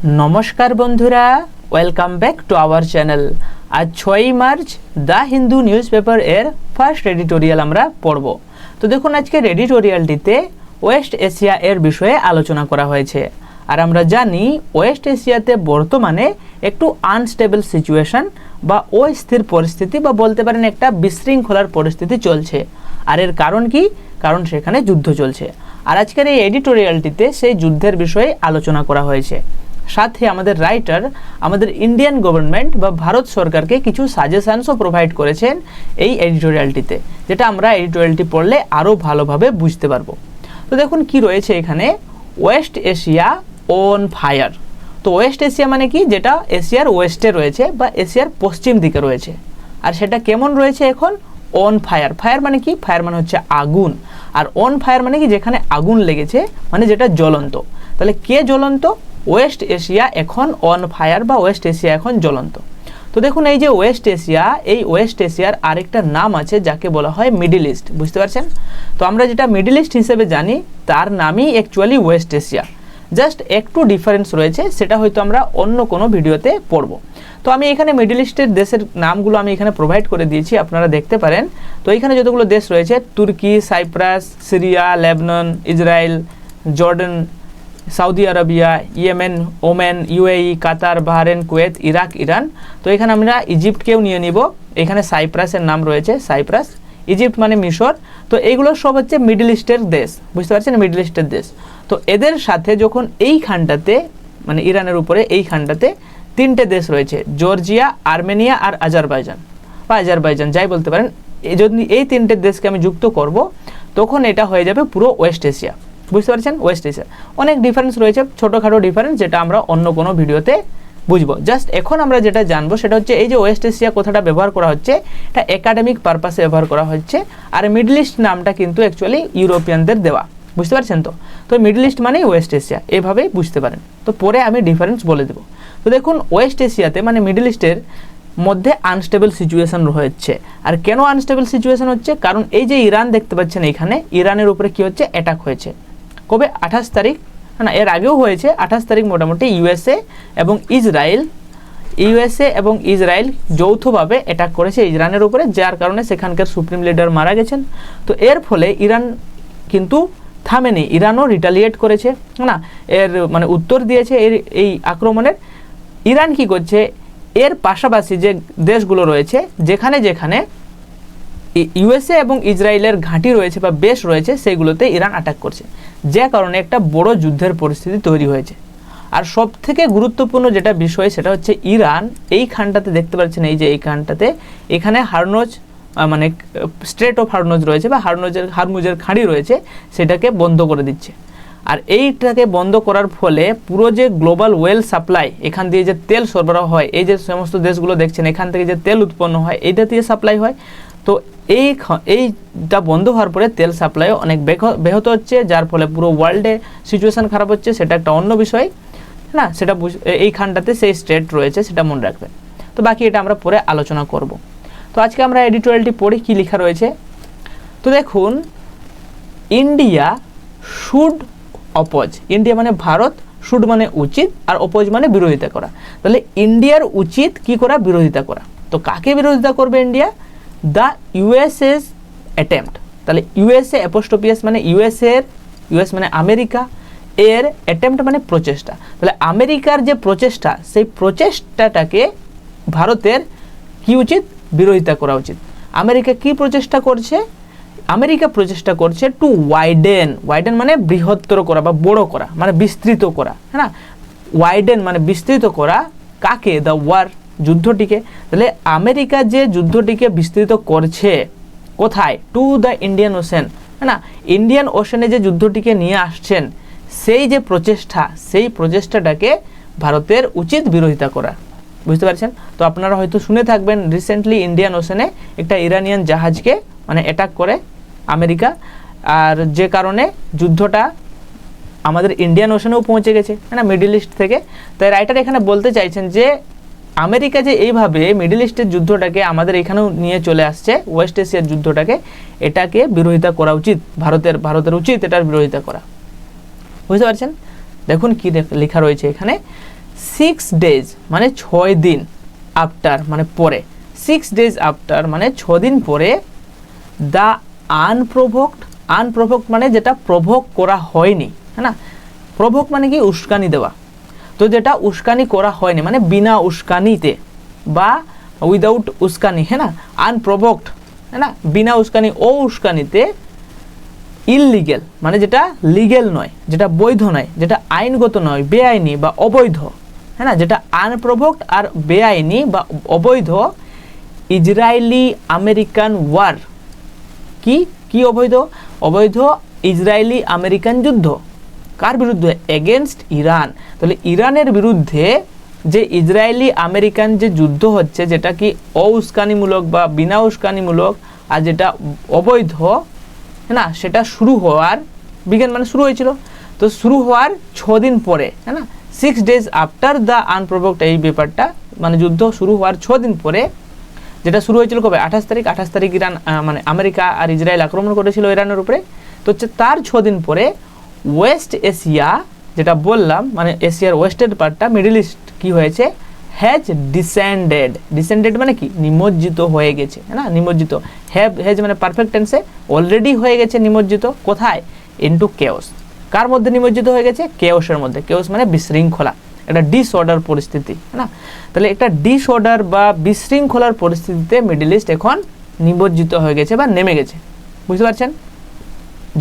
नमस्कार बंधुरा welcome back to our channel. आज 6 March the Hindu newspaper एर फार्स्ट एडिटोरियल आमरा पढ़ब। तो देखुन आजकेर एडिटोरियलटिते वेस्ट एशिया एर विषये आलोचना करा हयेछे। আর আমরা জানি ওয়েস্ট এশিয়াতে বর্তমানে একটু আনস্টেবল সিচুয়েশন বা অস্থির পরিস্থিতি বা বলতে পারেন একটা বিশৃঙ্খলার পরিস্থিতি চলছে। আর এর কারণ কি? কারণ সেখানে যুদ্ধ চলছে। আর আজকের এই এডিটোরিয়ালটিতে সেই যুদ্ধের বিষয়ে আলোচনা করা হয়েছে। সাথে আমাদের রাইটার আমাদের ইন্ডিয়ান গভর্নমেন্ট বা ভারত সরকারকে কিছু সাজেশনসও প্রোভাইড করেছেন এই এডিটোরিয়ালটিতে, যেটা আমরা এডিটোরিয়ালটি পড়লে আরও ভালোভাবে বুঝতে পারবো। তো দেখুন কি রয়েছে এখানে, ওয়েস্ট এশিয়া অন ফায়ার। তো ওয়েস্ট এশিয়া মানে কি, যেটা এশিয়ার ওয়েস্টে রয়েছে বা এশিয়ার পশ্চিম দিকে রয়েছে। আর সেটা কেমন রয়েছে এখন? On fire. ফায়ার মানে কি? ফায়ার মানে হচ্ছে আগুন। আর অন ফায়ার মানে কি, যেখানে আগুন লেগেছে, মানে যেটা জ্বলন্ত। তাহলে কে জ্বলন্ত? ওয়েস্ট এশিয়া এখন অন ফায়ার বা ওয়েস্ট এশিয়া এখন জ্বলন্ত। তো দেখুন এই যে ওয়েস্ট এশিয়া, এই ওয়েস্ট এশিয়ার আরেকটা নাম আছে যাকে বলা হয় মিডল ইস্ট। বুঝতে পারছেন? তো আমরা যেটা মিডল ইস্ট হিসেবে জানি তার নামই অ্যাকচুয়ালি ওয়েস্ট এশিয়া। জাস্ট একটু ডিফারেন্স রয়েছে, সেটা হয়তো আমরা অন্য কোনো ভিডিওতে পড়ব। তো আমি এখানে মিডল ইস্টের দেশের নামগুলো আমি এখানে প্রোভাইড করে দিয়েছি, আপনারা দেখতে পারেন। তো এখানে যতগুলো দেশ রয়েছে, তুর্কি, Cyprus, Syria, Lebanon, Israel, Jordan, Saudi Arabia, Yemen, Oman, UAE, Qatar, Bahrain, Kuwait, Iraq, Iran. তো এখানে আমরা ইজিপ্টকেও নিয়ে নিব। এখানে সাইপ্রাসের নাম রয়েছে, সাইপ্রাস। ইজিপ্ট মানে মিশর। তো এইগুলো সব হচ্ছে মিডল ইস্টের দেশ। বুঝতে পারছেন? মিডল ইস্টের দেশ। তো এদের সাথে যখন এইখানটাতে মানে ইরানের উপরে এইখানটাতে তিনটে দেশ রয়েছে, জর্জিয়া, আর্মেনিয়া আর আজারবাইজান বা আজারবাইজান যাই বলতে পারেন। যদি এই তিনটে দেশকে আমি যুক্ত করব, তখন এটা হয়ে যাবে পুরো ওয়েস্ট এশিয়া। বুঝতে পারছেন? ওয়েস্ট এশিয়া অনেক ডিফারেন্স রয়েছে, ছোটোখাটো ডিফারেন্স, যেটা আমরা অন্য কোনো ভিডিওতে বুঝবো। জাস্ট এখন আমরা যেটা জানবো সেটা হচ্ছে এই যে ওয়েস্ট এশিয়া কথাটা ব্যবহার করা হচ্ছে, এটা একাডেমিক পারপাসে ব্যবহার করা হচ্ছে। আর মিডল ইস্ট নামটা কিন্তু অ্যাকচুয়ালি ইউরোপিয়ানদের দেওয়া। বুঝতে পারছেন? তো মিডল ইস্ট মানেই ওয়েস্ট এশিয়া, এভাবেই বুঝতে পারেন। তো পরে আমি ডিফারেন্স বলে দেবো। তো দেখুন ওয়েস্ট এশিয়াতে মানে মিডল ইস্টের মধ্যে আনস্টেবল সিচুয়েশন হচ্ছে। আর কেন আনস্টেবল সিচুয়েশন হচ্ছে? কারণ এই যে ইরান দেখতে পাচ্ছেন এখানে, ইরানের উপরে কি হচ্ছে? অ্যাটাক হয়েছে। কবে? 28 তারিখ, না এর আগেও হয়েছে। 28 তারিখ মোটামুটি ইউএসএ এবং ইসরায়েল যৌথভাবে অ্যাটাক করেছে ইরানের উপরে, যার কারণে সেখানকার সুপ্রিম লিডার মারা গেছেন। তো এর ফলে ইরান কিন্তু থামেনি, ইরানও রিটালিয়েট করেছে, না এর মানে উত্তর দিয়েছে এই আক্রমণের। ইরান কি করছে? এর পাশাপাশি যে দেশগুলো রয়েছে, যেখানে যেখানে ইউএসএ এবং ইসরায়েলের ঘাঁটি রয়েছে বা বেস রয়েছে, সেইগুলোতে ইরান অ্যাটাক করছে, যে কারণে একটা বড় যুদ্ধের পরিস্থিতি তৈরি হয়েছে। আর সব থেকে গুরুত্বপূর্ণ যেটা বিষয় সেটা হচ্ছে ইরান এইখানটাতে দেখতে পাচ্ছেন, এই যে এইখানটাতে এখানে হারমুজ মানে স্ট্রেট অফ হারমুজ রয়েছে বা হারমুজের খাঁড়ি রয়েছে, সেটাকে বন্ধ করে দিচ্ছে। আর এইটাকে বন্ধ করার ফলে পুরো যে গ্লোবাল ওয়েল সাপ্লাই, এখান দিয়ে যে তেল সরবরাহ হয়, এই যে সমস্ত দেশগুলো দেখছেন এখান থেকে যে তেল উৎপন্ন হয়, এইটা দিয়ে সাপ্লাই হয়। তো এইটা বন্ধ হওয়ার পরে তেল সাপ্লাইও অনেক ব্যাহত হচ্ছে, যার ফলে পুরো ওয়ার্ল্ডে সিচুয়েশান খারাপ হচ্ছে। সেটা একটা অন্য বিষয়, না সেটা এইখানটাতে সেই স্টেট রয়েছে, সেটা মনে রাখবেন। তো বাকি এটা আমরা পরে আলোচনা করব। তো আজকে আমরা এডিটোরিয়ালটি পড়ি কি লেখা রয়েছে। তো দেখুন, ইন্ডিয়া শুড অপোজ। ইন্ডিয়া মানে ভারত, শুড মানে উচিত, আর অপোজ মানে বিরোধিতা করা। তাহলে ইন্ডিয়ার উচিত কি করা? বিরোধিতা করা। তো কাকে বিরোধিতা করবে ইন্ডিয়া? The USS attempt. তাহলে ইউএসএ অ্যাপোস্ট্রোফি মানে ইউএস মানে আমেরিকা, এর অ্যাটেম্পট মানে প্রচেষ্টা। তাহলে আমেরিকার যে প্রচেষ্টা, সেই প্রচেষ্টাটাকে ভারতের কি উচিত? বিরোধিতা করা উচিত। আমেরিকা কি প্রচেষ্টা করছে? আমেরিকা প্রচেষ্টা করছে টু ওয়াইডেন মানে বৃহত্তর করা বা বড় করা, মানে বিস্তৃত করা, হ্যাঁ না? ওয়াইডেন মানে বিস্তৃত করা কাকে? দ্য ওয়ার, যুদ্ধটিকে। তাহলে আমেরিকা যে যুদ্ধটিকে বিস্তৃত করছে কোথায়? টু দ্য ইন্ডিয়ান ওশেন, হ্যাঁ না? ইন্ডিয়ান ওশেনে যে যুদ্ধটিকে নিয়ে আসছেন, সেই যে প্রচেষ্টা, সেই প্রচেষ্টাটাকে ভারতের উচিত বিরোধিতা করা। বুঝতে পারছেন? তো আপনারা হয়তো শুনে থাকবেন রিসেন্টলি ইন্ডিয়ান ওশেনে একটা ইরানিয়ান জাহাজকে মানে অ্যাটাক করে আমেরিকা, আর যে কারণে যুদ্ধটা আমাদের ইন্ডিয়ান ওশেনেও পৌঁছে গেছে, হ্যাঁ না, মিডল ইস্ট থেকে। তাই রাইটার এখানে বলতে চাইছেন যে আমেরিকা যে এইভাবে মিডল ইস্টের যুদ্ধটাকে আমাদের এখানেও নিয়ে চলে আসছে, ওয়েস্ট এশিয়ার যুদ্ধটাকে, এটাকে বিরোধিতা করা উচিত ভারতের উচিত এটার বিরোধিতা করা। বুঝতে পারছেন? দেখুন কি লেখা রয়েছে এখানে, 6 days মানে 6 দিন আফটার মানে পরে, 6 days আফটার মানে 6 দিন পরে দ্য আনপ্রভোকড মানে যেটা প্রভোক করা হয়নি, হ্যাঁ না, প্রভোক মানে কি উস্কানি দেওয়া, তো যেটা উস্কানি করা হয়নি মানে বিনা উস্কানিতে বা উইদাউট উস্কানি, হ্যাঁ না, আনপ্রভোকড, হ্যাঁ না, বিনা উস্কানি, ও উস্কানিতে ইললিগেল মানে যেটা লিগেল নয়, যেটা বৈধ নয়, যেটা আইনগত নয়, বেআইনি বা অবৈধ, হ্যাঁ না, যেটা আনপ্রভোকড আর বেআইনি বা অবৈধ ইসরায়েলি আমেরিকান ওয়ার, কি অবৈধ ইসরায়েলি আমেরিকান যুদ্ধ, কার বিরুদ্ধে? Against Iran. তাহলে ইরানের বিরুদ্ধে যে ইসরায়েলি আমেরিকান যে যুদ্ধ হচ্ছে, যেটা কি অউস্কানিমূলক বা বিনা উস্কানিমূলক আর যেটা অবৈধ, হ্যাঁ না, সেটা শুরু হওয়ার বিজ্ঞান মানে শুরু হয়েছিল, তো শুরু হওয়ার 6 দিন পরে, হ্যাঁ না, 6 days আফটার দ্য আনপ্রভোকড, এই ব্যাপারটা মানে যুদ্ধ শুরু হওয়ার 6 দিন পরে, যেটা শুরু হয়েছিল কবে? 28 তারিখ ইরান মানে আমেরিকা আর ইসরায়েল আক্রমণ করেছিল ইরানের উপরে, তো হচ্ছে তার 6 দিন পরে ওয়েস্ট এশিয়া, যেটা বললাম মানে এশিয়ার ওয়েস্টের পার্টটা, মিডল ইস্ট কি হয়েছে? হ্যাজ ডিসেন্ডেড মানে কি? নিমজ্জিত হয়ে গেছে, হ্যাঁ না, নিমজ্জিত, হ্যাজ মানে পারফেক্ট টেন্সে, অলরেডি হয়ে গেছে নিমজ্জিত, কোথায়? Into chaos. কার মধ্যে নিমজ্জিত হয়ে গেছে? কেওসের মধ্যে। কেওস মানে বিশৃঙ্খলা, একটা ডিসঅর্ডার পরিস্থিতি, হ্যাঁ না, তাহলে একটা ডিসঅর্ডার বা বিশৃঙ্খলার পরিস্থিতিতে মিডল ইস্ট এখন নিমজ্জিত হয়ে গেছে বা নেমে গেছে, বুঝতে পারছেন,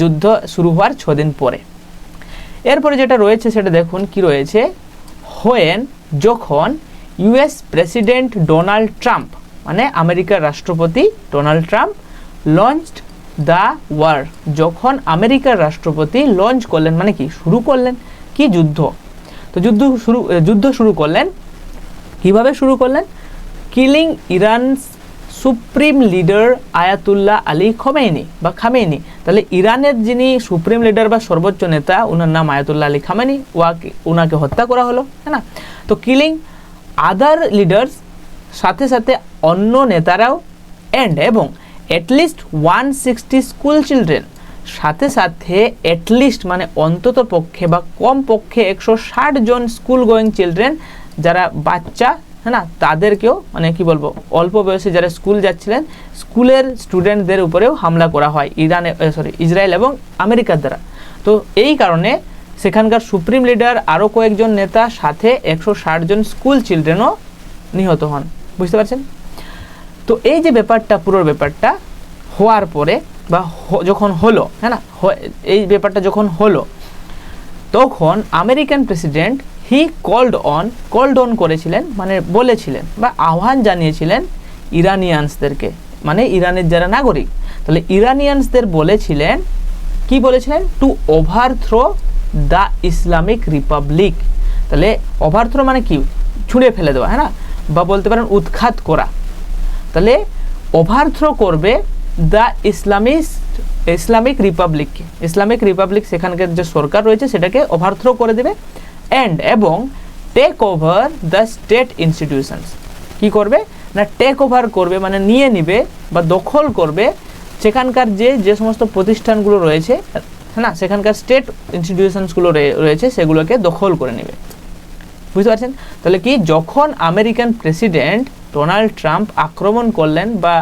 যুদ্ধ শুরু হওয়ার 6 দিন পরে। এরপরে যেটা রয়েছে সেটা দেখুন কি রয়েছে, যখন ইউএস প্রেসিডেন্ট ডোনাল্ড ট্রাম্প মানে আমেরিকার রাষ্ট্রপতি Donald Trump launched the war, যখন আমেরিকার রাষ্ট্রপতি লঞ্চ করলেন মানে কি? শুরু করলেন কি? যুদ্ধ। তো যুদ্ধ শুরু করলেন, কিভাবে শুরু করলেন? Killing ইরানস supreme leader Ayatollah Ali Khamenei, তাহলে ইরানের যিনি সুপ্রিম লিডার বা সর্বোচ্চ নেতা, ওনার নাম আয়াতুল্লাহ আলী খামেনি, ওনাকে হত্যা করা হলো, হ্যাঁ না, তো কিলিং আদার লিডার্স, সাথে সাথে অন্য নেতারাও, এবং অ্যাটলিস্ট 160 স্কুল চিলড্রেন, সাথে সাথে অ্যাটলিস্ট মানে অন্তত পক্ষে বা কম পক্ষে 160 জন স্কুল গোয়িং চিলড্রেন, যারা বাচ্চা, হ্যাঁ না, তাদেরকেও মানে কি বলবো, অল্প বয়সে যারা স্কুল যাচ্ছিলেন, স্কুলের স্টুডেন্টদের উপরেও হামলা করা হয় ইসরায়েল এবং আমেরিকার দ্বারা। তো এই কারণে সেখানকার সুপ্রিম লিডার আরও কয়েকজন নেতা সাথে 160 জন স্কুল চিলড্রেনও নিহত হন, বুঝতে পারছেন। তো এই যে ব্যাপারটা, পুরো ব্যাপারটা হওয়ার পরে বা যখন হলো, হ্যাঁ না, এই ব্যাপারটা যখন হলো, তখন American president he called on করেছিলেন মানে বলেছিলেন বা আহ্বান জানিয়েছিলেন ইরানিয়ানসদেরকে, মানে ইরানের যারা নাগরিক, তাহলে ইরানিয়ানসদের বলেছিলেন, কি বলেছিলেন? To overthrow the Islamic republic, তাহলে ওভারথ্রো মানে কি? ছুঁড়ে ফেলে দেওয়া, হ্যাঁ না, বা বলতে পারেন উৎখাত করা, তাহলে ওভারথ্রো করবে দ্য ইসলামিক রিপাবলিক, সেখানকার যে সরকার রয়েছে সেটাকে ওভারথ্রো করে দেবে, এবং take over the state institutions, কি করবে না, টেক ওভার করবে মানে নিয়ে নিবে বা দখল করবে সেখানকার যে সমস্ত প্রতিষ্ঠানগুলো রয়েছে, হ্যাঁ না, সেখানকার স্টেট ইনস্টিটিউশনসগুলো রয়েছে সেগুলোকে দখল করে নেবে, বুঝতে পারছেন। তাহলে কি, যখন আমেরিকান প্রেসিডেন্ট ডোনাল্ড ট্রাম্প আক্রমণ করলেন বা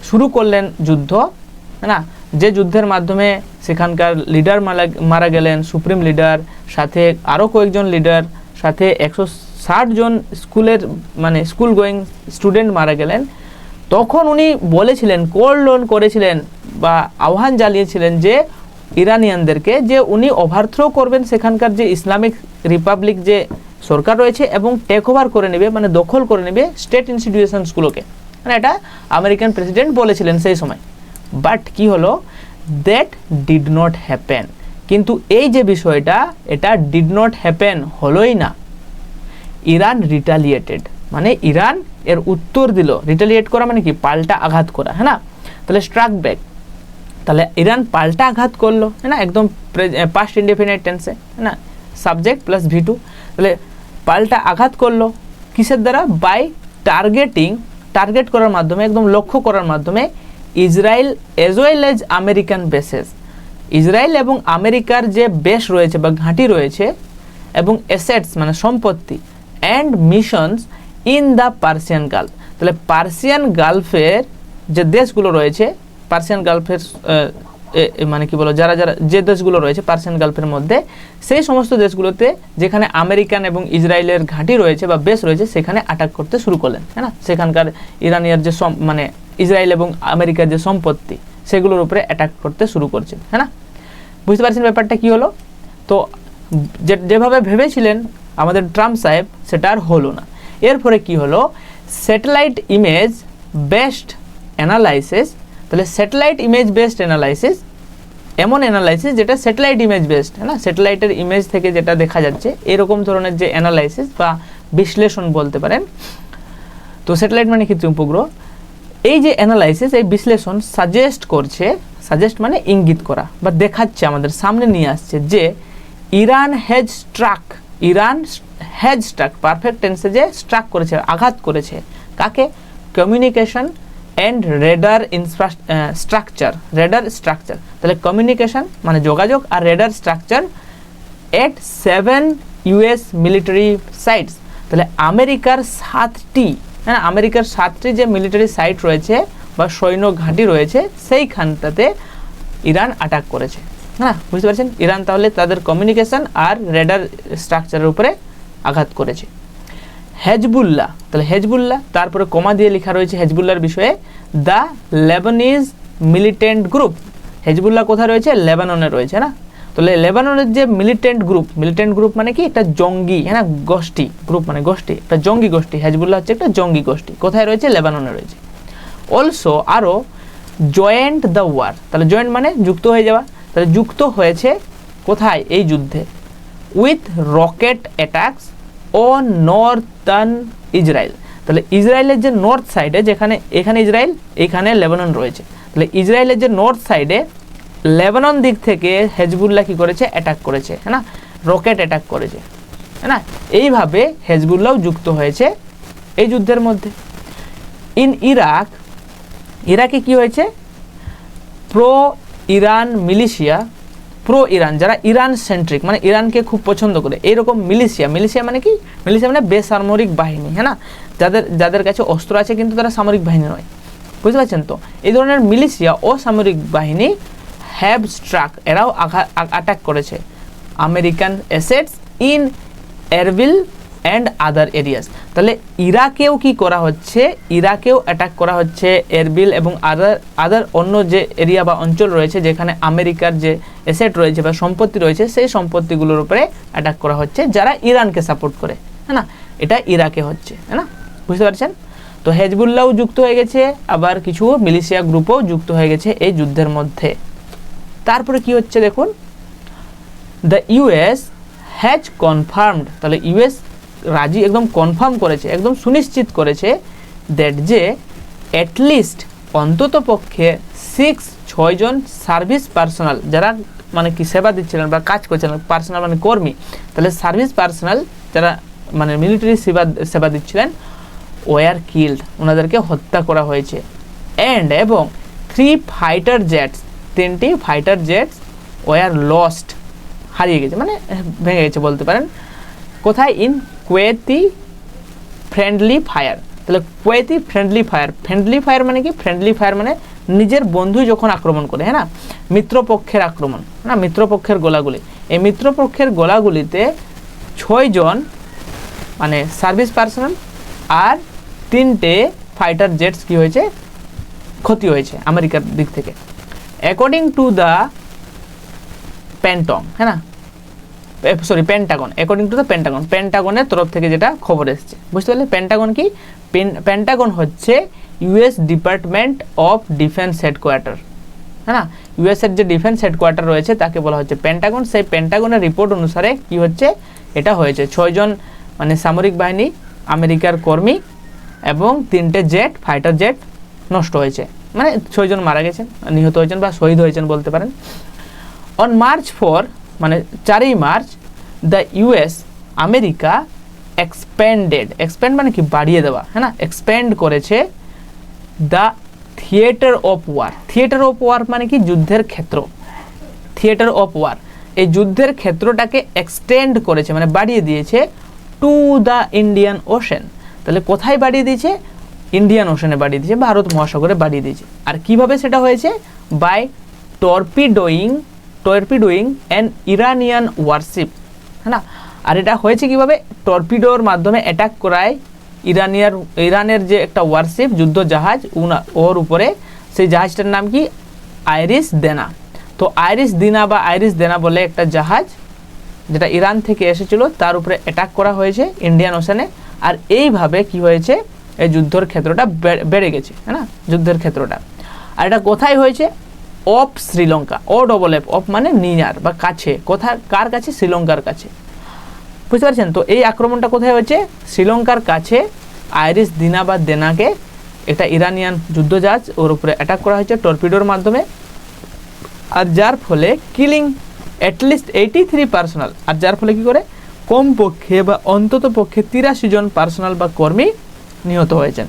শুরু করলেন যুদ্ধ, হ্যাঁ না, যে যুদ্ধের মাধ্যমে সেখানকার লিডার মারা গেলেন, সুপ্রিম লিডার, সাথে আরও কয়েকজন লিডার, সাথে 160 জন স্কুল গোয়িং স্টুডেন্ট মারা গেলেন, তখন উনি বলেছিলেন, কল্ড অন করেছিলেন বা আহ্বান জানিয়েছিলেন যে ইরানিয়ানদেরকে, যে উনি ওভারথ্রো করবেন সেখানকার যে ইসলামিক রিপাবলিক যে সরকার রয়েছে এবং টেক ওভার করে নেবে মানে দখল করে নেবে স্টেট ইনস্টিটিউশনসগুলোকে, মানে এটা আমেরিকান প্রেসিডেন্ট বলেছিলেন সেই সময়। বাট কি হলো, দ্যাট ডিড নট হ্যাপেন, কিন্তু এই যে বিষয়টা, এটা ডিড নট হ্যাপেন, হলোই না। ইরান রিটালিয়েটেড মানে ইরান এর উত্তর দিল, রিটালিয়েট করা মানে কি? পাল্টা আঘাত করা, হ্যাঁ না, তাহলে স্ট্রাক ব্যাক, তাহলে ইরান পাল্টা আঘাত করলো, হ্যাঁ না, একদম পাস্ট ইনডেফিনিট টেন্সে, হ্যাঁ না, সাবজেক্ট প্লাস V2, তাহলে পাল্টা আঘাত করলো কিসের দ্বারা? বাই টার্গেট করার মাধ্যমে, একদম লক্ষ্য করার মাধ্যমে Israel as well as American bases, Israel এবং আমেরিকার যে বেস রয়েছে বা ঘাঁটি রয়েছে এবং অ্যাসেটস মানে সম্পত্তি, and missions in the Persian Gulf. তাহলে পার্সিয়ান গালফের যে দেশগুলো রয়েছে, পার্সিয়ান গালফের মানে কি বলো, যারা যারা যে দেশগুলো রয়েছে পার্সিয়ান গালফের মধ্যে, সেই সমস্ত দেশগুলোতে যেখানে আমেরিকান এবং ইসরায়েলের ঘাঁটি রয়েছে বা বেস রয়েছে, সেখানে অ্যাটাক করতে শুরু করলেন, হ্যাঁ না। সেখানকার ইরানিয়ার যে মানে ইসরায়েল এবং আমেরিকার যে সম্পত্তি, সেগুলোর উপরে অ্যাটাক করতে শুরু করছেন, হ্যাঁ না। বুঝতে পারছেন ব্যাপারটা কি হলো? তো যেভাবে ভেবেছিলেন আমাদের ট্রাম্প সাহেব, সেটা আর হলো না। এরপরে কি হলো, স্যাটেলাইট ইমেজ বেসড অ্যানালাইসিস। তাহলে স্যাটেলাইট ইমেজ বেসড অ্যানালাইসিস এমন অ্যানালাইসিস যেটা স্যাটেলাইট ইমেজ বেসড, হ্যাঁ না, স্যাটেলাইটের ইমেজ থেকে যেটা দেখা যাচ্ছে, এরকম ধরনের যে অ্যানালাইসিস বা বিশ্লেষণ বলতে পারেন। তো স্যাটেলাইট মানে কি উপগ্রহ, এই যে অ্যানালাইসিস, এই বিশ্লেষণ সাজেস্ট করছে, সাজেস্ট মানে ইঙ্গিত করা বা দেখাচ্ছে, আমাদের সামনে নিয়ে আসছে যে ইরান হ্যাজ স্ট্রাক পারফেক্ট টেন্সে যে স্ট্রাক করেছে, আঘাত করেছে, কাকে? Communication and radar structure, radar structure. তাহলে কমিউনিকেশন মানে যোগাযোগ, আর radar structure at 7 US military sites. তাহলে আমেরিকার 7টি, হ্যাঁ, আমেরিকার 7টি যে মিলিটারি সাইট রয়েছে বা সৈন্য ঘাঁটি রয়েছে, সেইখানটাতে ইরান অ্যাটাক করেছে, হ্যাঁ, বুঝতে পারছেন। ইরান তাহলে তাদের কমিউনিকেশন আর রেডার স্ট্রাকচারের উপরে আঘাত করেছে। হেজবুল্লাহ, তাহলে হেজবুল্লাহ, তারপরে কমা দিয়ে লেখা রয়েছে হেজবুল্লাহর বিষয়ে, the Lebanese militant group. Hezbollah কোথায় রয়েছে? লেবাননে রয়েছে না। তাহলে লেবাননের যে মিলিটেন্ট গ্রুপ মানে কি? একটা জঙ্গি, হ্যাঁ, গোষ্ঠী, গ্রুপ মানে গোষ্ঠী, একটা জঙ্গি গোষ্ঠী। হেজবুল্লাহ হচ্ছে একটা জঙ্গি গোষ্ঠী। কোথায় রয়েছে? লেবাননে রয়েছে। অলসো আরও জয়েন্ট দ্য ওয়ার, তাহলে জয়েন্ট মানে যুক্ত হয়ে যাওয়া, তাহলে যুক্ত হয়েছে কোথায়? এই যুদ্ধে। উইথ রকেট অ্যাটাকস ও নর্থার্ন ইসরায়েল। তাহলে ইসরায়েলের যে নর্থ সাইডে, যেখানে এখানে ইসরায়েল, এখানে লেবানন রয়েছে, তাহলে ইসরায়েলের যে নর্থ সাইডে লেবানন দিক থেকে হেজবুল্লাহ কি করেছে? অ্যাটাক করেছে, হ্যাঁ না, রকেট অ্যাটাক করেছে, হ্যাঁ না। এইভাবে হেজবুল্লাহও যুক্ত হয়েছে এই যুদ্ধের মধ্যে। ইন ইরাকে কি হয়েছে? Pro Iran militia, pro Iran, যারা ইরান সেন্ট্রিক মানে ইরানকে খুব পছন্দ করে, এইরকম মিলিশিয়া মানে কি? মিলিশিয়া মানে বেসামরিক বাহিনী, হ্যাঁ না, যাদের কাছে অস্ত্র আছে কিন্তু তারা সামরিক বাহিনী নয়, বুঝতে পারছেন তো। এই ধরনের মিলিশিয়া ও সামরিক বাহিনী হ্যাভ স্ট্রাক, এরাও অ্যাটাক করেছে American assets in Erbil and other areas. তাহলে ইরাকেও কি করা হচ্ছে? ইরাকেও অ্যাটাক করা হচ্ছে এরবিল এবং আদার অন্য যে এরিয়া বা অঞ্চল রয়েছে যেখানে আমেরিকার যে অ্যাসেট রয়েছে বা সম্পত্তি রয়েছে, সেই সম্পত্তিগুলোর উপরে অ্যাটাক করা হচ্ছে যারা ইরানকে সাপোর্ট করে, হ্যাঁ না। এটা ইরাকে হচ্ছে, হ্যাঁ না, বুঝতে পারছেন তো। হেজবুল্লাহও যুক্ত হয়ে গেছে, আবার কিছু মিলিশিয়া গ্রুপও যুক্ত হয়ে গেছে এই যুদ্ধের মধ্যে। তারপরে কি হচ্ছে দেখুন, দ্য ইউএস হ্যাজ কনফার্মড, তাহলে ইউএস রাজি, একদম কনফার্ম করেছে, একদম সুনিশ্চিত করেছে দ্যাট যে অ্যাটলিস্ট অন্তত পক্ষে 6 জন সার্ভিস পার্সোনাল, যারা মানে কি সেবা দিচ্ছিলেন বা কাজ করছিলেন, পার্সোনাল মানে কর্মী, তাহলে সার্ভিস পার্সোনাল যারা মানে মিলিটারি সেবা দিচ্ছিলেন, ওয়ার কিল্ড, ওনাদেরকে হত্যা করা হয়েছে। এবং 3 ফাইটার জেটস, 3টি ফাইটার জেটস ওয়ার লস্ট, হারিয়ে গেছে মানে ভেঙে গেছে বলতে পারেন। কোথায়? In Kuwaiti friendly fire. তাহলে কুয়েতি ফ্রেন্ডলি ফায়ার মানে কি? ফ্রেন্ডলি ফায়ার মানে নিজের বন্ধু যখন আক্রমণ করে, হ্যাঁ না, মিত্রপক্ষের আক্রমণ, না, মিত্রপক্ষের গোলাগুলি। এই মিত্রপক্ষের গোলাগুলিতে 6 জন মানে সার্ভিস পার্সোনাল আর 3টে ফাইটার জেটস কি হয়েছে? ক্ষতি হয়েছে আমেরিকার দিক থেকে, অ্যাকর্ডিং টু দ্য প্যান্টং, হ্যাঁ না, sorry Pentagon, according to the Pentagon, পেন্টাগনের তরফ থেকে যেটা খবর এসছে, বুঝতে পারলে। পেন্টাগন কি? পেন্টাগন হচ্ছে US department of defence headquarter, হ্যাঁ না, ইউএসের যে ডিফেন্স হেডকোয়ার্টার রয়েছে তাকে বলা হচ্ছে পেন্টাগন। সেই পেন্টাগনের রিপোর্ট অনুসারে কি হচ্ছে? এটা হয়েছে 6 জন মানে সামরিক বাহিনী আমেরিকার কর্মী এবং 3টে জেট, ফাইটার জেট নষ্ট হয়েছে, মানে 6 জন মারা গেছেন, নিহত হয়েছেন বা শহীদ হয়েছেন বলতে পারেন। অন March 4 মানে 4ই মার্চ, দ্য ইউএস আমেরিকা এক্সপ্যান্ড মানে কি? বাড়িয়ে দেওয়া, হ্যাঁ না, এক্সপ্যান্ড করেছে দ্য থিয়েটার অফ ওয়ার মানে কি? যুদ্ধের ক্ষেত্র, থিয়েটার অফ ওয়ার, এই যুদ্ধের ক্ষেত্রটাকে এক্সটেন্ড করেছে মানে বাড়িয়ে দিয়েছে টু দ্য ইন্ডিয়ান ওশেন। তাহলে কোথায় বাড়িয়ে দিয়েছে? ইন্ডিয়ান ওশেনে বাড়িয়ে দিয়েছে, ভারত মহাসাগরে বাড়িয়ে দিয়েছে। আর কিভাবে সেটা হয়েছে? বাই টর্পিডোয়িং অ্যান ইরানিয়ান ওয়ারশিপ, হ্যাঁ না। আর এটা হয়েছে কিভাবে? টর্পিডোর মাধ্যমে অ্যাটাক করায় ইরানের যে একটা ওয়ারশিপ, যুদ্ধ জাহাজ, ওর উপরে। সেই জাহাজটার নাম কি? আইরিস দেনা। তো আইরিস দিনা বা আইরিস দেনা বলে একটা জাহাজ, যেটা ইরান থেকে এসেছিল, তার উপরে অ্যাটাক করা হয়েছে ইন্ডিয়ান ওশানে। আর এইভাবে কি হয়েছে? এই যুদ্ধের ক্ষেত্রটা বেড়ে গেছে, হ্যাঁ না, যুদ্ধের ক্ষেত্রটা। আর এটা কোথায় হয়েছে? অফ শ্রীলঙ্কা। OFF, অফ মানে নিয়ার বা কাছে। কোথায়? কার কাছে? শ্রীলঙ্কার কাছে। বুঝতে পারছেন? তো এই আক্রমণটা কোথায় হয়েছে? শ্রীলঙ্কার কাছে আইরিস দিনা বা দেনাকে একটা ইরানিয়ান যুদ্ধজাহাজ, ওর উপরে অ্যাটাক করা হয়েছে টর্পিডোর মাধ্যমে। আর যার ফলে কিলিং অ্যাটলিস্ট 83 পার্সোনাল। আর যার ফলে কি করে? কমপক্ষে বা অন্তত পক্ষে 83 জন পার্সোনাল বা কর্মী নিহত হয়েছেন।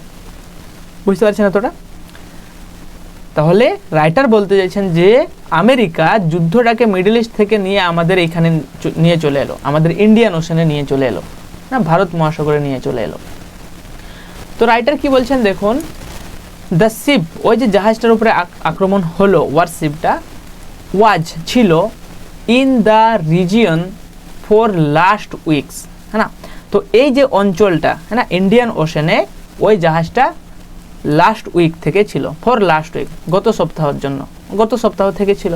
বুঝতে পারছেন এতটা? তাহলে রাইটার বলতে চাইছেন যে আমেরিকা যুদ্ধটাকে মিডল ইস্ট থেকে নিয়ে আমাদের এখানে নিয়ে চলে এলো, আমাদের ইন্ডিয়ান ওশানে নিয়ে চলে এলো, না, ভারত মহাসাগরে নিয়ে চলে এলো। তো রাইটার কি বলছেন দেখুন, দ্য শিপ, ওই যে জাহাজটার উপরে আক্রমণ হলো, ওয়ারশিপটা ছিল in the region for last weeks, হ্যাঁ না। তো এই যে অঞ্চলটা, হ্যাঁ না, ইন্ডিয়ান ওশানে ওই জাহাজটা লাস্ট উইক থেকে ছিল, ফর লাস্ট উইক, গত সপ্তাহের জন্য, গত সপ্তাহ থেকে ছিল।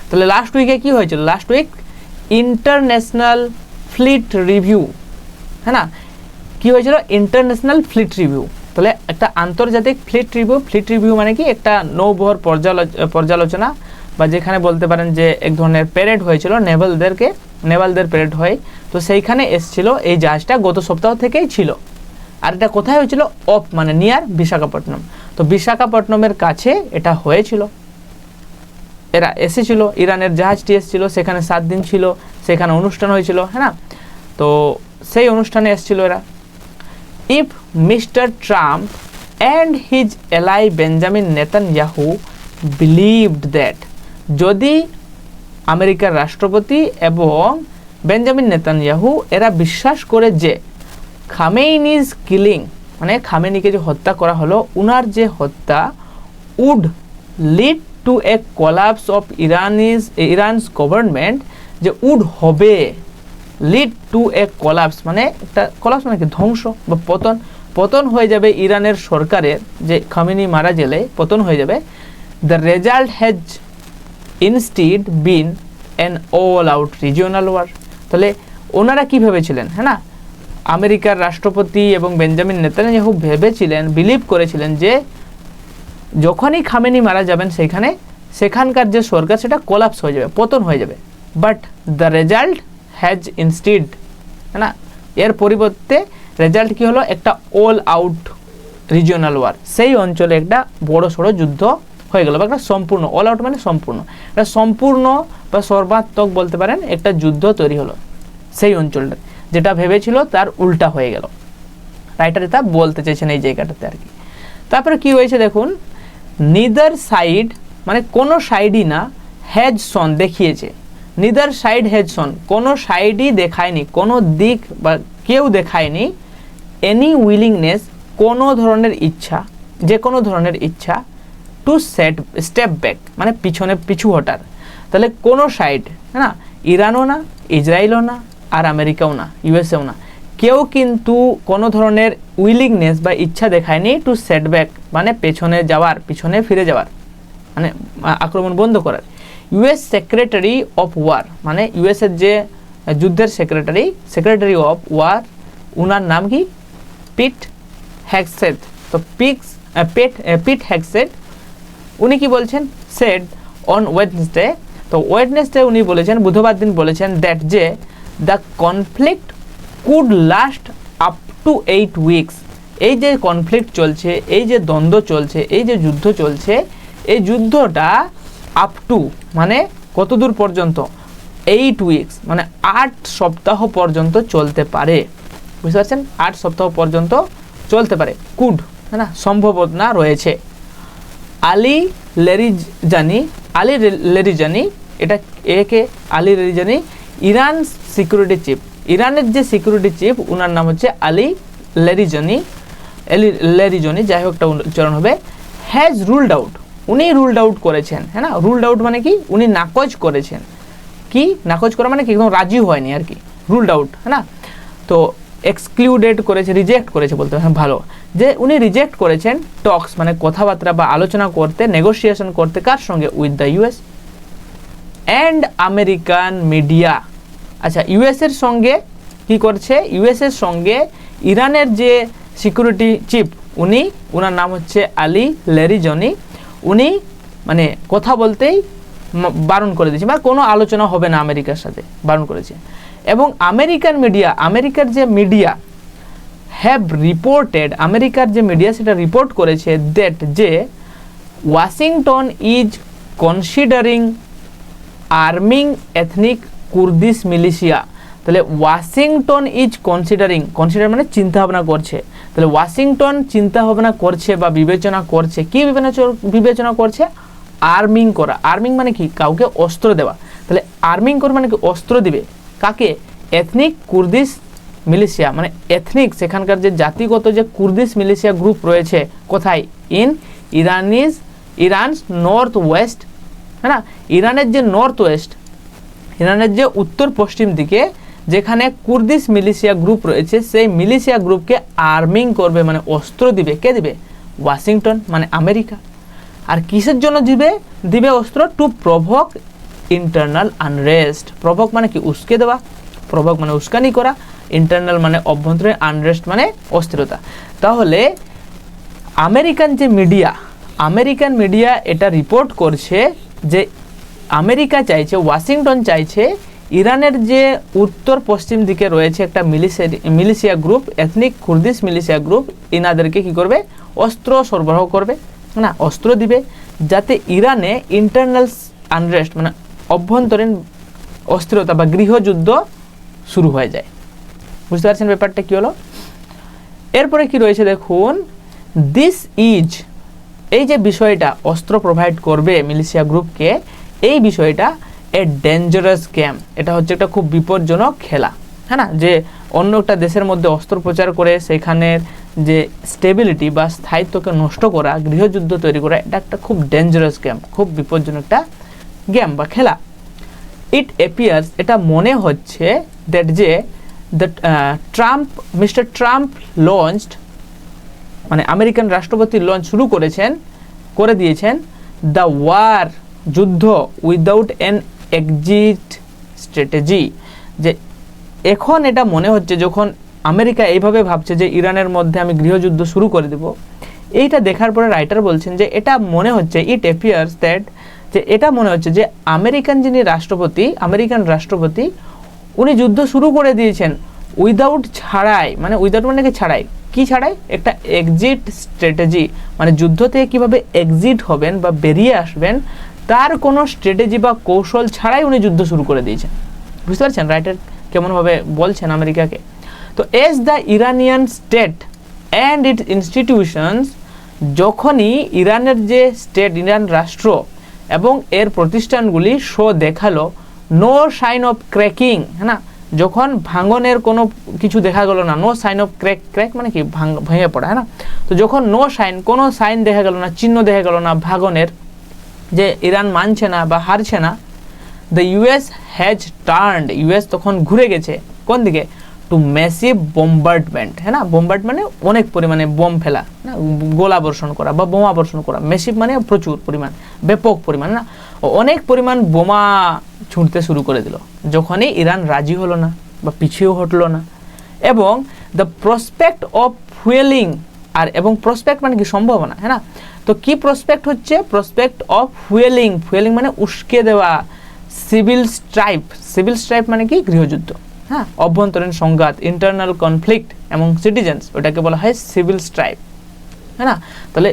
তাহলে লাস্ট উইকে কি হয়েছিল? Last week international fleet review, হ্যাঁ না, কি হয়েছিল? International fleet review. তাহলে একটা আন্তর্জাতিক ফ্লিট রিভিউ মানে কি? একটা নৌবহর পর্যালোচনা, বা যেখানে বলতে পারেন যে এক ধরনের প্যারেড হয়েছিল, নেভালদের প্যারেড হয়। তো সেইখানে এসছিল এই জাহাজটা, গত সপ্তাহ থেকেই ছিল। আর এটা কোথায় হয়েছিল? অফ মানে নিয়ার বিশাখাপট্টনম। তো বিশাখাপট্টনমের কাছে এটা হয়েছিল, এরা এসেছিল, ইরানের জাহাজটি এসেছিল, সেখানে 7 দিন ছিল, সেখানে অনুষ্ঠান হয়েছিল, হ্যাঁ না। তো সেই অনুষ্ঠানে এসেছিল এরা। If mister Trump and his এলাই বেঞ্জামিন নেতানয়াহু বিলিভড দ্যাট, যদি আমেরিকার রাষ্ট্রপতি এবং বেঞ্জামিন নেতানয়াহু এরা বিশ্বাস করে যে খামেইনিজ কিলিং, মানে খামেনিকে যে হত্যা করা হলো, উনার যে হত্যা would lead to a collapse of Iran's government, যে উড হবে, লিড টু এ কোলাপস মানে একটা কোলাপস মানে কি? ধ্বংস বা পতন হয়ে যাবে ইরানের সরকারের, যে খামেনি মারা গেলে পতন হয়ে যাবে। The result has instead been an all out regional war. তাহলে ওনারা কি ভেবেছিলেন, হ্যাঁ না, আমেরিকার রাষ্ট্রপতি এবং বেঞ্জামিন নেতানিয়াহু ভেবেছিলেন, বিলিভ করেছিলেন যে যখনই খামেনি মারা যাবেন সেখানকার যে সরকার সেটা কোলাপস হয়ে যাবে, পতন হয়ে যাবে। But the result has instead, হ্যাঁ না, এর পরিবর্তে রেজাল্ট কি হলো? একটা অল আউট রিজিওনাল ওয়ার, সেই অঞ্চলে একটা বড় সড়ো যুদ্ধ হয়ে গেল, বা একটা সম্পূর্ণ, অল আউট মানে সম্পূর্ণ, একটা সম্পূর্ণ বা সর্বাত্মক বলতে পারেন একটা যুদ্ধ তৈরি হলো সেই অঞ্চলটা, যেটা ভেবেছিল তার উল্টা হয়ে গেল। রাইটার এটা বলতে চাইছেন এই জায়গাটাতে আর কি। তারপরে কি হয়েছে দেখুন, নিদার সাইড মানে কোনো সাইডই না, হ্যাজ শন দেখিয়েছে, নিদার সাইড হ্যাজ শন, কোনো সাইডই দেখায়নি, কোনো দিক বা কেউ দেখায়নি, এনি উইলিংনেস কোনো ধরনের ইচ্ছা, যে কোনো ধরনের ইচ্ছা, টু স্টেপ ব্যাক মানে পিছু হটার। তাহলে কোনো সাইড, হ্যাঁ না, ইরানও না, ইসরায়েলও না, আর আমেরিকাও না, ইউএসএও না, কেউ কিন্তু কোনো ধরনের উইলিংনেস বা ইচ্ছা দেখায়নি টু সেটব্যাক মানে পিছনে ফিরে যাওয়ার, মানে আক্রমণ বন্ধ করার। ইউএস সেক্রেটারি অফ ওয়ার মানে ইউএসের যে যুদ্ধের সেক্রেটারি অফ ওয়ার, উনার নাম কি? পিট হ্যাগসেট। তো পিট হ্যাগসেট উনি কি বলছেন? সেড অন ওয়েডনেসডে, তো ওয়েডনেসডে উনি বলেছেন, বুধবার দিন বলেছেন, দ্যাট যে the conflict could last up to 8 weeks. এই যে কনফ্লিক্ট চলছে, এই যে দ্বন্দ্ব চলছে, এই যে যুদ্ধ চলছে, এই যুদ্ধটা আপ টু মানে কত দূর পর্যন্ত? 8 উইকস মানে 8 সপ্তাহ পর্যন্ত চলতে পারে। বুঝতে পারছেন? 8 সপ্তাহ পর্যন্ত চলতে পারে, কুড, হ্যাঁ না, সম্ভাবনা রয়েছে। আলী লেরিজানি, এটা একে আলী লেরিজানি ইরান সিকিউরিটি চিফ, ইরানের যে সিকিউরিটি চিফ ওনার নাম হচ্ছে আলী লেরিজনি, যাই হোক একটা উচ্চারণ হবে, হ্যাজ রুলড আউট, উনি রুলড আউট করেছেন, হ্যাঁ না, রুলড আউট মানে কি উনি নাকচ করেছেন, কি নাকচ করা মানে কি একদম রাজি হয়নি আর কি, রুলড আউট, হ্যাঁ না, তো এক্সক্লুডেড করেছে, রিজেক্ট করেছে বলতে, হ্যাঁ ভালো, যে উনি রিজেক্ট করেছেন টক্স মানে কথাবার্তা বা আলোচনা করতে, নেগোসিয়েশন করতে, কার সঙ্গে, with the US and American media. আচ্ছা, ইউএসের সঙ্গে কি করছে, ইউএসের সঙ্গে ইরানের যে সিকিউরিটি চিফ ওনার নাম হচ্ছে আলী লেরিজনি, উনি মানে কথা বলতেই বারণ করে দিয়েছে, মানে কোনো আলোচনা হবে না আমেরিকার সাথে, বারণ করেছে। এবং আমেরিকান মিডিয়া, আমেরিকার যে মিডিয়া হ্যাভ রিপোর্টেড, আমেরিকার যে মিডিয়া সেটা রিপোর্ট করেছে দ্যাট যে Washington is considering আর্মিং ethnic Kurdish militia. তাহলে ওয়াশিংটন ইজ কনসিডার মানে চিন্তা ভাবনা করছে, তাহলে ওয়াশিংটন চিন্তা ভাবনা করছে বা বিবেচনা করছে, কি বিবেচনা করছে, আর্মিং করা। আর্মিং মানে কি, কাউকে অস্ত্র দেওয়া, তাহলে আর্মিং করে মানে কি অস্ত্র দিবে, কাকে, এথনিক কুর্দিশ মিলিশিয়া, মানে এথনিক সেখানকার যে জাতিগত যে কুর্দিশ মিলিশিয়া গ্রুপ রয়েছে, কোথায়, ইন ইরানস নর্থ ওয়েস্ট, হ্যাঁ না, ইরানের যে নর্থ ওয়েস্ট, ইরানের যে উত্তর পশ্চিম দিকে যেখানে কুর্দিশ মিলিশিয়া গ্রুপ রয়েছে, সেই মিলিশিয়া গ্রুপকে আর্মিং করবে মানে অস্ত্র দিবে, কে দিবে, ওয়াশিংটন মানে আমেরিকা। আর কিসের জন্য দিবে অস্ত্র, to provoke internal unrest. Provoke মানে কি উস্কে দেওয়া, প্রভোক মানে উস্কানি করা, ইন্টারনাল মানে অভ্যন্তরীণ, আনরেস্ট মানে অস্থিরতা। তাহলে আমেরিকান মিডিয়া এটা রিপোর্ট করছে যে আমেরিকা চাইছে, ওয়াশিংটন চাইছে ইরানের যে উত্তর পশ্চিম দিকে রয়েছে একটা militia group, ethnic Kurdish militia group, ইনাদেরকে কি করবে, অস্ত্র সরবরাহ করবে, না অস্ত্র দিবে, যাতে ইরানে ইন্টারনাল আনরেস্ট মানে অভ্যন্তরীণ অস্থিরতা বা গৃহযুদ্ধ শুরু হয়ে যায়। বুঝতে পারছেন ব্যাপারটা কি হলো। এরপরে কি রয়েছে দেখুন, দিস ইজ, এই যে বিষয়টা অস্ত্র প্রোভাইড করবে মিলিশিয়া গ্রুপকে, এই বিষয়টা এ ডেঞ্জারাস গেম, এটা হচ্ছে একটা খুব বিপজ্জনক খেলা, হ্যাঁ না, যে অন্য একটা দেশের মধ্যে অস্ত্র প্রচার করে সেখানের যে স্টেবিলিটি বা স্থায়িত্বকে নষ্ট করা, গৃহযুদ্ধ তৈরি করা, এটা একটা খুব ডেঞ্জারাস গেম, খুব বিপজ্জনক একটা গেম বা খেলা। ইট অ্যাপিয়ার্স, এটা মনে হচ্ছে দ্যাট যে মিস্টার ট্রাম্প লঞ্চড, মানে আমেরিকান রাষ্ট্রপতি লঞ্চ শুরু করে দিয়েছেন দ্য ওয়ার, যুদ্ধ, উইদাউট এন এক্সিট স্ট্র্যাটেজি, যে এখন এটা মনে হচ্ছে যখন আমেরিকা এইভাবে ভাবছে যে ইরানের মধ্যে আমি গৃহযুদ্ধ শুরু করে দেব, এইটা দেখার পরে রাইটার বলছেন যে এটা মনে হচ্ছে, ইট অ্যাপিয়ার্স দ্যাট, যে এটা মনে হচ্ছে যে আমেরিকান রাষ্ট্রপতি উনি যুদ্ধ শুরু করে দিয়েছেন উইদাউট ছাড়াই, মানে উইদাউট মানে কি ছাড়াই, কি ছাড়াই, একটা এক্সিট স্ট্র্যাটেজি, মানে যুদ্ধ থেকে কীভাবে এক্সিট হবেন বা বেরিয়ে আসবেন তার কোনো স্ট্র্যাটেজি বা কৌশল ছাড়াই উনি যুদ্ধ শুরু করে দিয়েছেন। বুঝতে পারছেন রাইটার কেমনভাবে বলছেন আমেরিকাকে। তো as the Iranian state and it's institutions, যখনই ইরানের যে স্টেট, ইরান রাষ্ট্র এবং এর প্রতিষ্ঠানগুলি দেখালো নো সাইন অফ ক্র্যাকিং, হ্যাঁ না, যখন ভাঙনের কোনো কিছু দেখা গেল না, নো সাইন অফ ক্র্যাক মানে কি ভেঙে পড়া, হ্যাঁ না, তো যখন কোনো সাইন দেখা গেল না, চিহ্ন দেখা গেল না ভাঙনের, যে ইরান মানছে না বা হারছে না, the US has turned, US তখন ঘুরে গেছে কোন দিকে, টু ম্যাসিভ বোম্বার্ডমেন্ট, হ্যাঁ না, বোম্বার্ড মানে অনেক পরিমাণে বোম ফেলা, না গোলা বর্ষণ করা বা বোমা বর্ষণ করা, ম্যাসিভ মানে প্রচুর পরিমাণ, ব্যাপক পরিমাণ, না অনেক পরিমাণ বোমা ছুঁড়তে শুরু করে দিল যখনই ইরান রাজি হলো না বা পিছিয়েও হটলো না। এবং দ্য প্রসপেক্ট অফ ফুয়েলিং, আর এবং প্রসপেক্ট মানে কি সম্ভাবনা, হ্যাঁ না, তো কি প্রসপেক্ট হচ্ছে, প্রসপেক্ট অফ ফুয়েলিং মানে উস্কে দেওয়া, সিভিল স্ট্রাইপ মানে কি গৃহযুদ্ধ, হ্যাঁ, অভ্যন্তরীণ সংঘাত, ইন্টারনাল কনফ্লিক্ট এবং সিটিজেন্স, ওটাকে বলা হয় সিভিল স্ট্রাইপ, হ্যাঁ না, তাহলে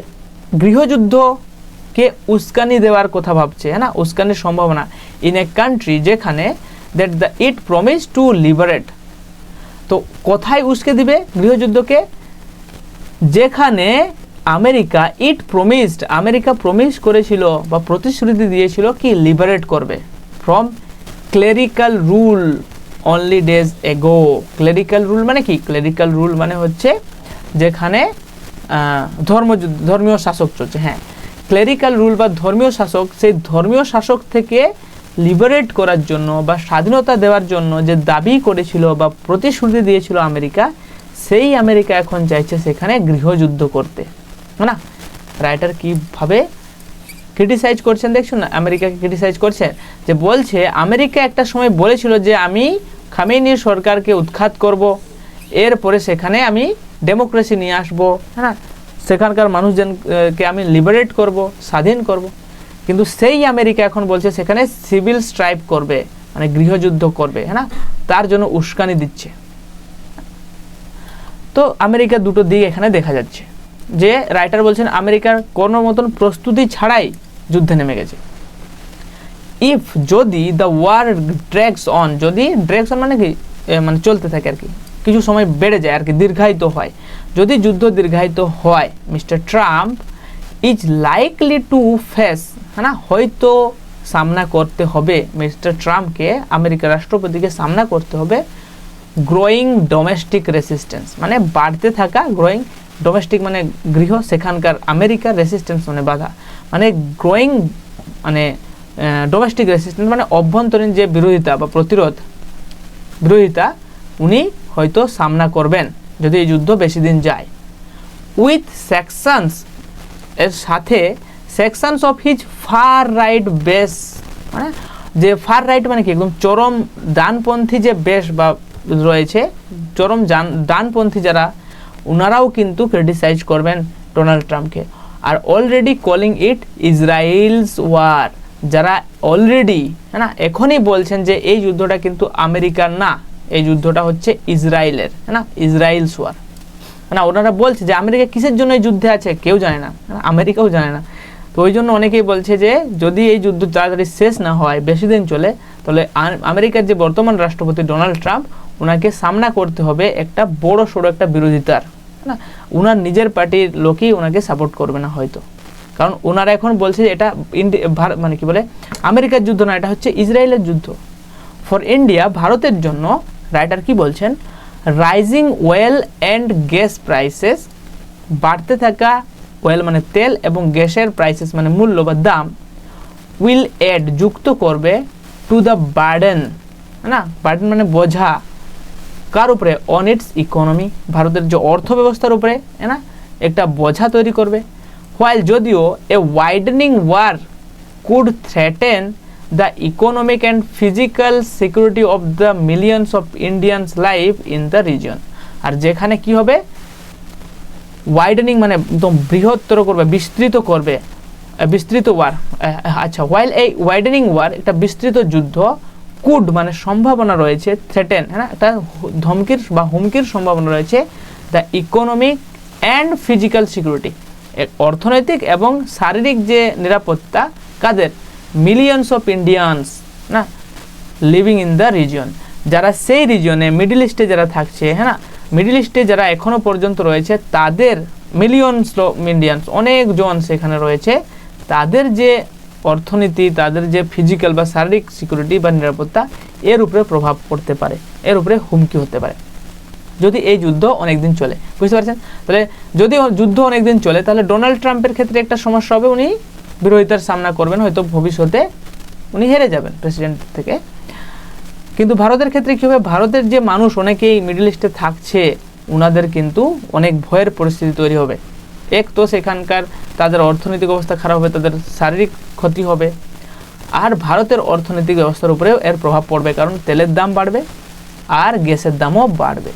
গৃহযুদ্ধকে উস্কানি দেওয়ার কথা ভাবছে, হ্যাঁ না, উস্কানির সম্ভাবনা ইন এ কান্ট্রি যেখানে that it promise to liberate, তো কোথায় উস্কে দিবে গৃহযুদ্ধকে, যেখানে আমেরিকা প্রমিস করেছিল বা প্রতিশ্রুতি দিয়েছিল কি লিবারেট করবে from clerical rule, only days ago. Clerical rule মানে কি? ক্লেরিক্যাল রুল মানে হচ্ছে যেখানে ধর্মীয় শাসক চলছে। হ্যাঁ, ক্লেরিক্যাল রুল বা ধর্মীয় শাসক, সেই ধর্মীয় শাসক থেকে লিবারেট করার জন্য বা স্বাধীনতা দেওয়ার জন্য যে দাবি করেছিল বা প্রতিশ্রুতি দিয়েছিল আমেরিকা, সেই আমেরিকা এখন চাইছে সেখানে গৃহযুদ্ধ করতে। না, রাইটার কীভাবে ক্রিটিসাইজ করছেন দেখুন না, আমেরিকাকে ক্রিটিসাইজ করছেন, যে বলছে আমেরিকা একটা সময় বলেছিল যে আমি খামেনির সরকারকে উৎখাত করব, এরপরে সেখানে আমি ডেমোক্রেসি নিয়ে আসবো, হ্যাঁ, সেখানকার মানুষজনকে আমি লিবারেট করব, স্বাধীন করব। কিন্তু সেই আমেরিকা এখন বলছে সেখানে সিভিল স্ট্রাইক করবে, মানে গৃহযুদ্ধ করবে, হ্যাঁ, তার জন্য উস্কানি দিচ্ছে। তো আমেরিকার দুটো দিক এখানে দেখা যাচ্ছে, যে রাইটার বলছেন আমেরিকার কোনো মতন প্রস্তুতি ছাড়াই যুদ্ধে নেমে গেছে। ইফ যদি দ্য ওয়ার ড্র্যাগস অন, যদি ড্র্যাগস অন মানে কি, মানে চলতে থাকে আর কি, কিছু সময় বেড়ে যায় আর কি, দীর্ঘায়িত হয়, যদি যুদ্ধ দীর্ঘায়িত হয়, mister Trump is likely to face, হ্যাঁ না, হয়তো সামনা করতে হবে মিস্টার ট্রাম্পকে, আমেরিকার রাষ্ট্রপতিকে সামনা করতে হবে গ্রোয়িং ডোমেস্টিক রেসিস্টেন্স, মানে বাড়তে থাকা, গ্রোয়িং ডোমেস্টিক মানে গৃহ, সেখানকার আমেরিকার রেসিস্টেন্স মানে বাধা, মানে গ্রোয়িং মানে ডোমেস্টিক রেসিস্টেন্স মানে অভ্যন্তরীণ যে বিরোধিতা বা বিরোধিতা উনি হয়তো সামনা করবেন যদি এই যুদ্ধ বেশি দিন যায়। উইথ সেকশনস, এর সাথে sections of his fur right base, মানে যে ফার রাইট মানে কি, একদম চরম ডানপন্থী যে বেশ বা রয়েছে, চরম ডানপন্থী যারা, ওনারাও কিন্তু ক্রিটিসাইজ করবেন ডোনাল্ড ট্রাম্পকে। আর অলরেডি কলিং ইট ইসরায়েলস ওয়ার, যারা অলরেডি, হ্যাঁ না, এখনই বলছেন যে এই যুদ্ধটা কিন্তু আমেরিকার না, এই যুদ্ধটা হচ্ছে ইসরায়েলের, হ্যাঁ না, ইসরায়েলস ওয়ার। না, ওনারা বলছে যে আমেরিকা কিসের জন্য এই যুদ্ধে আছে কেউ জানে না, আমেরিকাও জানে না। তো ওই জন্য অনেকেই বলছে যে যদি এই যুদ্ধ তাড়াতাড়ি শেষ না হয়, বেশি দিন চলে, তাহলে আমেরিকার যে বর্তমান রাষ্ট্রপতি ডোনাল্ড ট্রাম্প, ওনাকে সামনা করতে হবে একটা বড় সড়ো একটা বিরোধিতার, না, ওনার নিজের পার্টির লোকই ওনাকে সাপোর্ট করবে না হয়তো, কারণ ওনারা এখন বলছে যে এটা মানে কি বলে, আমেরিকার যুদ্ধ না, এটা হচ্ছে ইসরায়েলের যুদ্ধ। ফর ইন্ডিয়া, ভারতের জন্য রাইটার কি বলছেন, rising well and gas prices, বাড়তে থাকা ওয়েল মানে তেল এবং গ্যাসের প্রাইসেস মানে মূল্য বা দাম, উইল অ্যাড যুক্ত করবে, টু দ্য বার্ডেন, না, বার্ডেন মানে বোঝা, কার উপরে, অন ইটস ইকোনমি, ভারতের যে অর্থ ব্যবস্থার উপরে, না, একটা বোঝা তৈরি করবে। হোয়াইল, যদিও a widening war could threaten the economic and physical security of the millions of Indians live in the region, আর যেখানে কি হবে, ওয়াইডেনিং মানে একদম বৃহত্তর করবে, বিস্তৃত করবে, বিস্তৃত ওয়ার, আচ্ছা, হোয়াইল এই ওয়াইডেনিং ওয়ার, একটা বিস্তৃত যুদ্ধ, কুড মানে সম্ভাবনা রয়েছে, থ্রেটেন, হ্যাঁ, একটা ধমকির বা হুমকির সম্ভাবনা রয়েছে, the economic and physical security, অর্থনৈতিক এবং শারীরিক যে নিরাপত্তা, কাদের, মিলিয়নস অফ ইন্ডিয়ানস, না, লিভিং ইন দ্য রিজিয়ন, যারা সেই রিজিয়নে মিডল ইস্টে যারা থাকছে, হ্যাঁ না, মিডল ইস্টে যারা এখনও পর্যন্ত রয়েছে, তাদের মিলিয়নস ইন্ডিয়ানস, অনেকজন সেখানে রয়েছে, তাদের যে অর্থনীতি, তাদের যে ফিজিক্যাল বা শারীরিক সিকিউরিটি বা নিরাপত্তা, এর উপরে প্রভাব পড়তে পারে, এর উপরে হুমকি হতে পারে যদি এই যুদ্ধ অনেক দিন চলে। বুঝতে পারছেন? তাহলে যদি যুদ্ধ অনেক দিন চলে, তাহলে ডোনাল্ড ট্রাম্পের ক্ষেত্রে একটা সমস্যা হবে, উনি বিরোধিতার সামনা করবেন, হয়তো ভবিষ্যতে উনি হেরে যাবেন প্রেসিডেন্ট থেকে। কিন্তু ভারতের ক্ষেত্রে কী হবে, ভারতের যে মানুষ অনেকেই মিডল ইস্টে থাকছে, ওনাদের কিন্তু অনেক ভয়ের পরিস্থিতি তৈরি হবে। এক তো সেখানকার তাদের অর্থনৈতিক অবস্থা খারাপ হবে, তাদের শারীরিক ক্ষতি হবে, আর ভারতের অর্থনৈতিক ব্যবস্থার উপরেও এর প্রভাব পড়বে, কারণ তেলের দাম বাড়বে আর গ্যাসের দামও বাড়বে।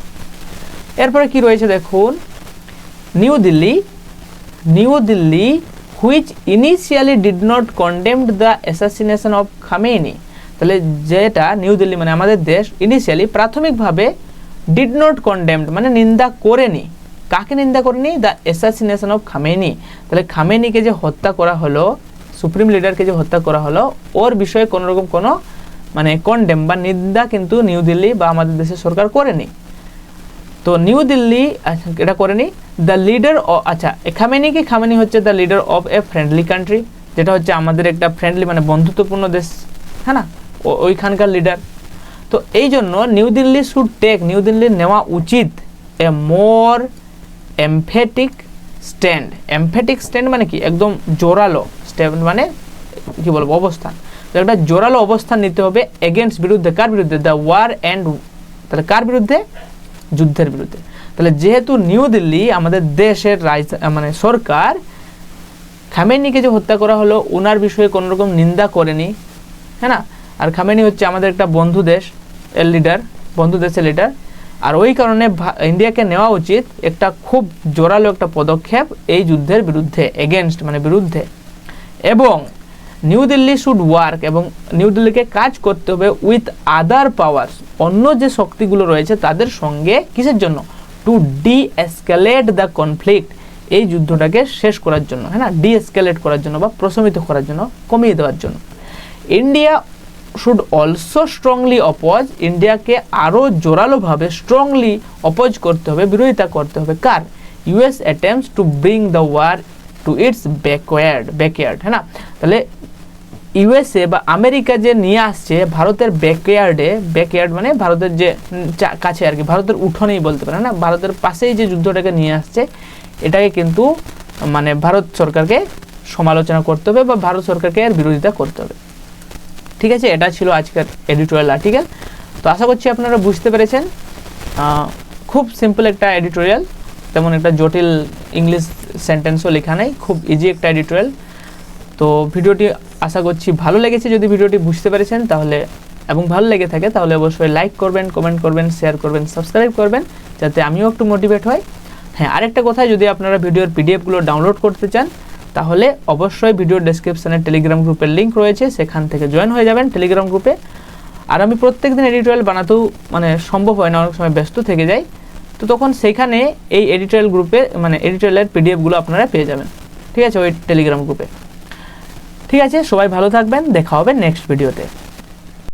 এরপরে কি রয়েছে দেখুন, new Delhi which initially did not condemn the assassination of Khamenei, তাহলে যেটা নিউ দিল্লি মানে আমাদের দেশ, ইনিশিয়ালি প্রাথমিকভাবে ডিড নট কন্ডেমড মানে নিন্দা করেনি, কাকে নিন্দা করেনি, দ্য অ্যাসাসিনেশন অফ খামেনি, তাহলে খামেনিকে যে হত্যা করা হলো, সুপ্রিম লিডারকে যে হত্যা করা হলো, ওর বিষয়ে কোনোরকম কোনো মানে কন্ডেম বা নিন্দা কিন্তু নিউ দিল্লি বা আমাদের দেশের সরকার করেনি। তো নিউ দিল্লি এটা করেনি। দ্য লিডার, আচ্ছা, খামেনি হচ্ছে the leader of A friendly country, যেটা হচ্ছে আমাদের একটা ফ্রেন্ডলি মানে বন্ধুত্বপূর্ণ দেশ, হ্যাঁ না, ওইখানকার লিডার। তো এই জন্য নিউ দিল্লির নেওয়া উচিত এ মোর এমফেটিক স্ট্যান্ড মানে কি একদম জোরালো স্ট্যান্ড মানে কি বলবো অবস্থান। তো একটা জোরালো অবস্থান নিতে হবে এগেনস্ট বিরুদ্ধে, কার বিরুদ্ধে? দ্য ওয়ার অ্যান্ড, তাহলে কার বিরুদ্ধে? যুদ্ধের বিরুদ্ধে। তাহলে যেহেতু নিউ দিল্লি আমাদের দেশের মানে সরকার খামেনিকে যে হত্যা করা হলো ওনার বিষয়ে কোনো রকম নিন্দা করেনি, হ্যাঁ না, আর খামেনি হচ্ছে আমাদের একটা বন্ধু দেশের লিডার, আর ওই কারণে ইন্ডিয়াকে নেওয়া উচিত একটা খুব জোরালো একটা পদক্ষেপ এই যুদ্ধের বিরুদ্ধে, এগেনস্ট মানে বিরুদ্ধে। এবং নিউ দিল্লি শুড ওয়ার্ক, এবং নিউ দিল্লিকে কাজ করতে হবে উইথ আদার পাওয়ার্স, অন্য যে শক্তিগুলো রয়েছে তাদের সঙ্গে, কিসের জন্য? টু ডি-এসকেলেট দ্য কনফ্লিক্ট, এই যুদ্ধটাকে শেষ করার জন্য, হ্যাঁ না, ডি-এসকেলেট করার জন্য বা প্রশমিত করার জন্য, কমিয়ে দেওয়ার জন্য। India should also strongly oppose, ইন্ডিয়াকে আরও জোরালোভাবে স্ট্রংলি অপোজ করতে হবে, বিরোধিতা করতে হবে কার? US attempts to bring the war to its backyard, হ্যাঁ না। তাহলে ইউএসএ বা আমেরিকা যে নিয়ে আসছে ভারতের ব্যাকয়ার্ড মানে ভারতের যে কাছে আর কি, ভারতের উঠোনেই বলতে পারে না, ভারতের পাশেই যে যুদ্ধটাকে নিয়ে আসছে, এটাকে কিন্তু মানে ভারত সরকারকে সমালোচনা করতে হবে বা ভারত সরকারকে এর বিরোধিতা করতে হবে। ঠিক আছে, এটা ছিল আজকের এডিটোরিয়াল আর্টিকেল। তো আশা করছি আপনারা বুঝতে পেরেছেন। খুব সিম্পল একটা এডিটোরিয়াল, তেমন একটা জটিল ইংলিশ সেন্টেন্সও লেখা নেই, খুব ইজি একটা এডিটোরিয়াল। তো ভিডিওটি আশা করছি ভালো লেগেছে। যদি ভিডিওটি বুঝতে পেরেছেন তাহলে এবং ভালো লেগে থাকে তাহলে অবশ্যই লাইক করবেন, কমেন্ট করবেন, শেয়ার করবেন, সাবস্ক্রাইব করবেন, যাতে আমিও একটু মোটিভেট হই। হ্যাঁ, আরেকটা কথা, যদি আপনারা ভিডিওর পিডিএফগুলো ডাউনলোড করতে চান তাহলে অবশ্যই ভিডিও ডেসক্রিপশানে টেলিগ্রাম গ্রুপের লিঙ্ক রয়েছে, সেখান থেকে জয়েন হয়ে যাবেন টেলিগ্রাম গ্রুপে। আর আমি প্রত্যেক দিন এডিটোরিয়াল বানাতেও মানে সম্ভব হয় না, অনেক সময় ব্যস্ত থেকে যাই, তো তখন সেখানে এই এডিটোরিয়াল গ্রুপে মানে এডিটোরিয়ালের পিডিএফগুলো আপনারা পেয়ে যাবেন। ঠিক আছে, ওই টেলিগ্রাম গ্রুপে। ঠিক আছে, সবাই ভালো থাকবেন, দেখা হবে নেক্সট ভিডিওতে।